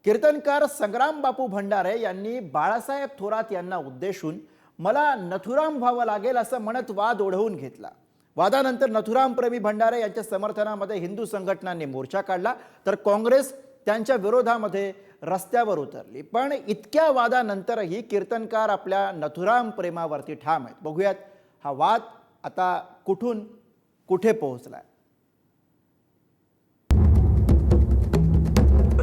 कीर्तनकार संग्राम बापू भंडारे यांनी बाळासाहेब थोरात यांना उद्देशून मला नथुराम व्हावं लागेल असं म्हणत वाद ओढवून घेतला। वादानंतर नथुराम प्रेमी भंडारे यांच्या समर्थनामध्ये हिंदू संघटनांनी मोर्चा काढला, तर काँग्रेस त्यांच्या विरोधामध्ये रस्त्यावर उतरली। पण इतक्या वादानंतरही कीर्तनकार आपल्या नथुराम प्रेमावरती ठाम आहेत। बघूयात हा वाद आता कुठून कुठे पोहोचलाय।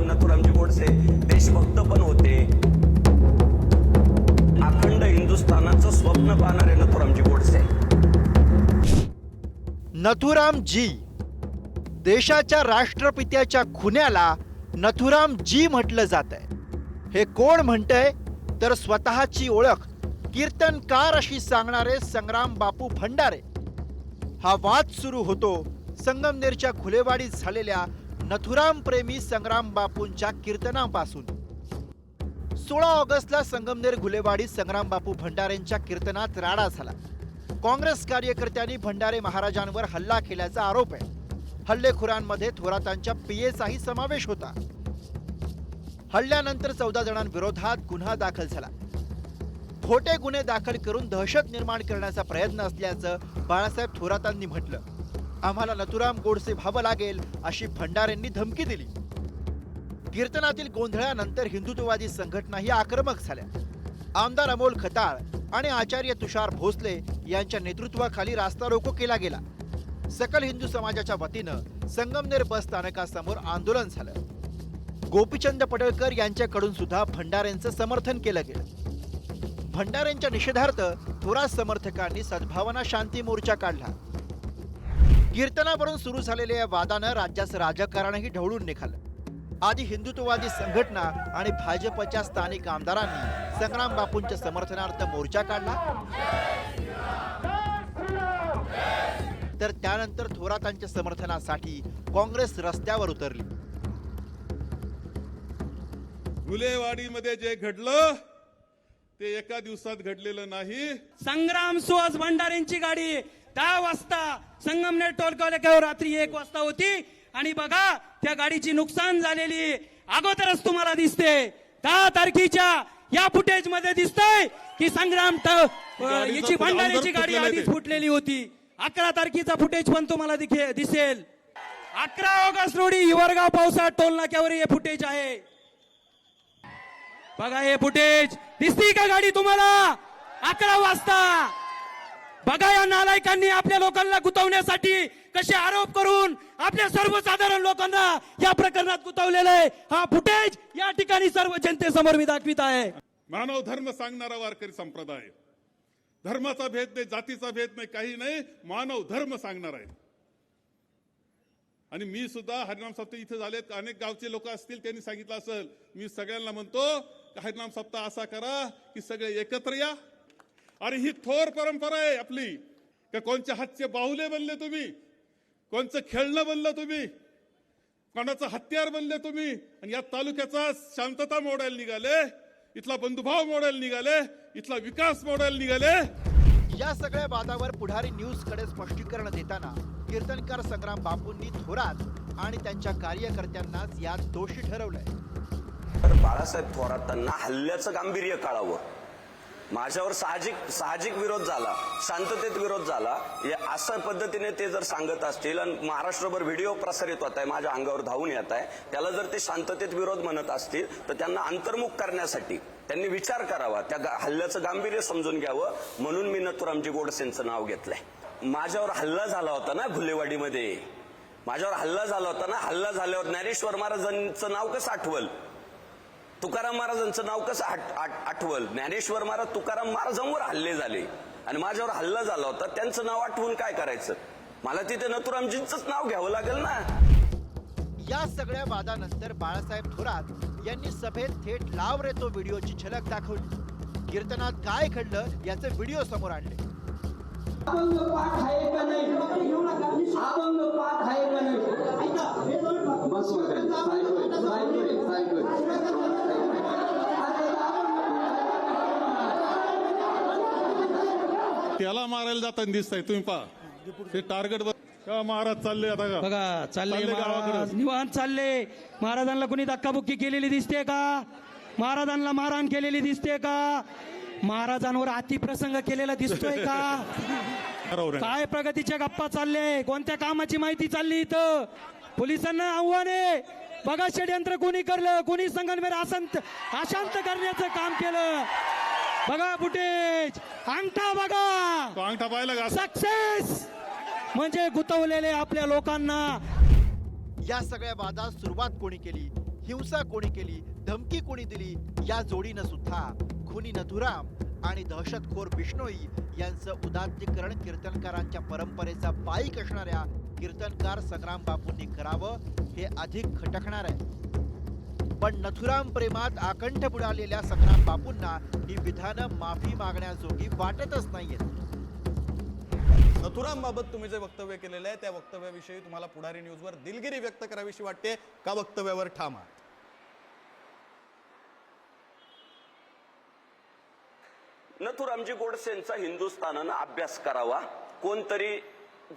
नथुरामजी गोडसे देशभक्त पण होते, अखंड हिंदुस्थानाचं स्वप्न पाहणारे नथुरामजी गोडसे। नथुराम जी, देशाच्या राष्ट्रपित्याच्या खुन्याला नथुराम जी म्हटलं जातंय। हे कोण म्हणतंय तर स्वतःची ओळख कीर्तनकार अशी सांगणारे संग्राम बापू भंडारे। हा वाद सुरू होतो संगमनेरच्या खुलेवाडीत झालेल्या नथुराम प्रेमी संग्राम बापूंच्या कीर्तनापासून। 16 ऑगस्टला संगमनेर गुलेवाडीत संग्राम बापू भंडारेंच्या कीर्तनात राडा झाला। काँग्रेस कार्यकर्त्यांनी भंडारे महाराजांवर हल्ला केल्याचा आरोप आहे। हल्लेखोरांमध्ये थोरातांच्या पीएचाही समावेश होता। हल्ल्यानंतर 14 जणांविरोधात गुन्हा दाखल झाला। खोटे गुन्हे दाखल करून दहशत निर्माण करण्याचा प्रयत्न असल्याचं बाळासाहेब थोरातांनी म्हटलं। आम्हाला नथुराम गोडसे व्हावं लागेल अशी भंडारेंनी धमकी दिली। कीर्तनातील गोंधळानंतर हिंदुत्ववादी संघटनाही आक्रमक झाल्या। आमदार अमोल खताळ आणि आचार्य तुषार भोसले यांच्या नेतृत्वाखाली रास्ता रोको केला गेला। सकल हिंदू समाजाच्या वतीनं संगमनेर बस स्थानकासमोर आंदोलन झालं। गोपीचंद पडळकर यांच्याकडून सुद्धा भंडारेंचं समर्थन केलं गेलं। भंडारेंच्या निषेधार्थ थोरात समर्थकांनी सद्भावना शांती मोर्चा काढला। कीर्तनावरून सुरू झालेल्या या वादानं राज्याचं राजकारणही ढवळून निघालं। आधी हिंदुत्ववादी संघटना आणि भाजपच्या स्थानिक आमदारांनी संग्राम बापूंच्या समर्थनार्थ मोर्चा काढला, तर त्यानंतर थोरातांच्या समर्थनासाठी काँग्रेस रस्त्यावर उतरली। गुलेवाडीमध्ये जे घडलं ते एका दिवसात घडलेलं नाही। संग्राम सुहास भंडारेंची गाडी 10 वाजता संगमनेर टोलनाक्यावर रात्री 1 वाजता होती आणि बघा त्या गाडीची नुकसान झालेली अगोदरच तुम्हाला दिसते। 10 तारखेच्या या फुटेज मध्ये दिसतंय की संग्राम याची भंडारेची गाडी आधीच फुटलेली होती। 11 तारखेचा फुटेज पण तुम्हाला दिसेल। 11 ऑगस्ट रोजी हिवरगाव पावसाळ टोलनाक्यावर हे फुटेज आहे। बघा हे फुटेज दिसती का गाडी तुम्हाला 11 वाजता। बघा या नालायकांनी आपल्या लोकांना गुंतवण्यासाठी कसे आरोप करून आपल्या सर्वसाधारण लोकांना या प्रकरणात गुंतवलेलं आहे। हा फुटेज या ठिकाणी सर्व जनतेसमोर मी दाखवित आहे। मानव धर्म सांगणारा वारकरी संप्रदाय, धर्माचा भेद नाही, जातीचा भेद नाही, काही नाही, मानव धर्म सांगणार आहे। आणि मी सुद्धा हरिनाम सप्ताह इथे झालेत, अनेक गावचे लोक असतील त्यांनी सांगितलं असेल, मी सगळ्यांना म्हणतो हरिनाम सप्ताह असा करा की सगळे एकत्र या। आणि ही थोर परंपरा आहे आपली का कोणच्या हातचे बाहुले बनले तुम्ही, कोणचं खेळणं बनलं तुम्ही, कोणाचं हत्यार बनले तुम्ही, आणि या तालुक्याचा शांतता मोडायला निघाले, इथला बंधुभाव मोडायला निघाले, इथला विकास मोडायला निघाले। या सगळ्या वादावर पुढारी न्यूज कडे स्पष्टीकरण देताना कीर्तनकार संग्राम बापूंनी थोरात आणि त्यांच्या कार्यकर्त्यांनाच यात दोषी ठरवलंय। तर बाळासाहेब थोरातांना हल्ल्याचं गांभीर्य कळावं, माझ्यावर साहजिक विरोध झाला, शांततेत विरोध झाला, अशा पद्धतीने ते जर सांगत असतील आणि महाराष्ट्रभर व्हिडिओ प्रसारित होत आहे, माझ्या अंगावर धावून येत आहे, त्याला जर ते शांततेत विरोध म्हणत असतील तर त्यांना अंतर्मुख करण्यासाठी त्यांनी विचार करावा, त्या हल्ल्याचं गांभीर्य समजून घ्यावं। म्हणून मी नथुरामजी गोडसेंचं नाव घेतलंय। माझ्यावर हल्ला झाला होता ना गुलेवाडीमध्ये, माझ्यावर हल्ला झाला होता ना, हल्ला झाल्यावर ज्ञानेश्वर महाराजांचं नाव कसं आठवल, तुकाराम महाराजांचं नाव कसं आठवल। ज्ञानेश्वर महाराज तुकाराम महाराजांवर हल्ले झाले आणि माझ्यावर हल्ला झाला होता, त्यांचं नाव आठवून काय करायचं, मला तिथे नथुरामजींचंच नाव घ्यावं लागेल ना। या सगळ्या वादानंतर बाळासाहेब थोरात यांनी सभेत थेट लाव रे तो व्हिडिओची झलक दाखवली। कीर्तनात काय घडलं याचे व्हिडिओ समोर आणले। अभंग पाठ आहे का नाही, अभंग पाठ आहे का नाही, बस त्याला मारायला जाताना दिसतंय तुम्ही पहा, ते टार्गेट का महाराज चालले आता का बघा चालले चालले महाराज गावाकडे. निवांत चालले. महाराजांना कुणी धक्काबुक्की केलेली दिसते का? महाराजांना मारहाण केलेली दिसते का? महाराजांवर अतिप्रसंग केलेला दिसतोय का? बरोबर आहे. काय प्रगतीच्या गप्पा चालले? कोणत्या कामाची माहिती चालली इथं? पोलिसांना आव्हान आहे. बघा षडयंत्र कोणी करलं, कोणी संगमनेर अशांत करण्याचं काम केलं. बघा फुटेज, अंगठा बघा, तो अंगठा पाहिला का सक्सेस म्हणजे गुंतवलेले आपल्या लोकांना. या सगळ्या वादात सुरुवात कोणी केली, हिंसा कोणी केली, धमकी कोणी दिली, या जोडीनं सुद्धा खुनी नथुराम आणि दहशतखोर बिश्नोई यांचं उदात्तीकरण कीर्तनकारांच्या परंपरेचा पाईक असणाऱ्या कीर्तनकार संग्राम बापूंनी करावं हे अधिक खटकणार आहे. पण नथुराम प्रेमात आकंठ बुडालेल्या संग्राम बापूंना ही विधानं माफी मागण्याजोगी वाटतच नाहीयेत. नथुराम बाबत तुम्ही जे वक्तव्य केलेलं आहे त्या वक्तव्याविषयी तुम्हाला पुढारी न्यूजवर दिलगिरी व्यक्त करावीशी वाटते का वक्तव्यावर ठाम आहात? नथुरामजी गोडसेंचा हिंदुस्थानानं अभ्यास करावा. कोणतरी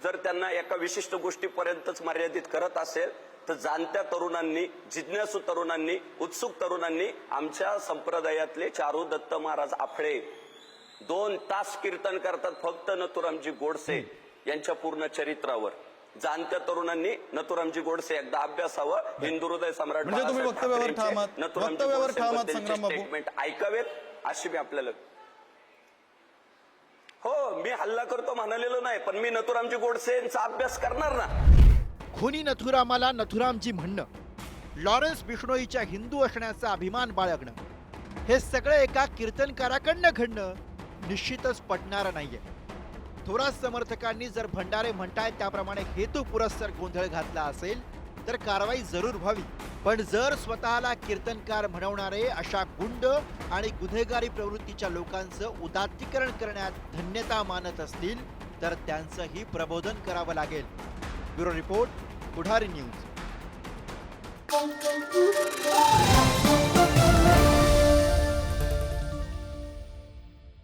जर त्यांना एका विशिष्ट गोष्टीपर्यंतच मर्यादित करत असेल तर जाणत्या तरुणांनी, जिज्ञासू तरुणांनी, उत्सुक तरुणांनी आमच्या संप्रदायातले चारू दत्त महाराज आपळे 2 तास कीर्तन करतात फक्त नथुरामजी गोडसे यांच्या पूर्ण चरित्रावर. जाणत्या तरुणांनी नथुरामजी गोडसे एकदा अभ्यासावं. हिंदू हृदय सम्राट म्हणजे तुम्ही बाळासाहेब वक्तव्यावर ठाकरेंचे ठाम आहात? नथुरामजी वक्तव्यावर ठाम आहात गोडसेंबद्दलचे संग्राम बाबू? स्टेटमेंट ऐकावेत अशी मी आपल्याला. हो, मी हल्ला करतो म्हणालेलो नाही, पण मी नथुरामजी गोडसेंचा अभ्यास करणार ना. खुनी नथुरामाला नथुरामजी म्हणणं, लॉरेन्स बिश्नोईच्या हिंदू असण्याचा अभिमान बाळगणं, हे सगळं एका कीर्तनकाराकडनं घडणं निश्चितच पटणारं नाहीये. थोरात समर्थकांनी जर भंडारे म्हणतायत त्याप्रमाणे हेतू पुरस्सर गोंधळ घातला असेल तर कारवाई जरूर व्हावी. पण जर स्वतःला कीर्तनकार म्हणवणारे अशा गुंड आणि गुन्हेगारी प्रवृत्तीच्या लोकांचं उदात्तीकरण करण्यात धन्यता मानत असतील तर त्यांचंही प्रबोधन करावं लागेल. ब्युरो रिपोर्ट, पुढारी न्यूज.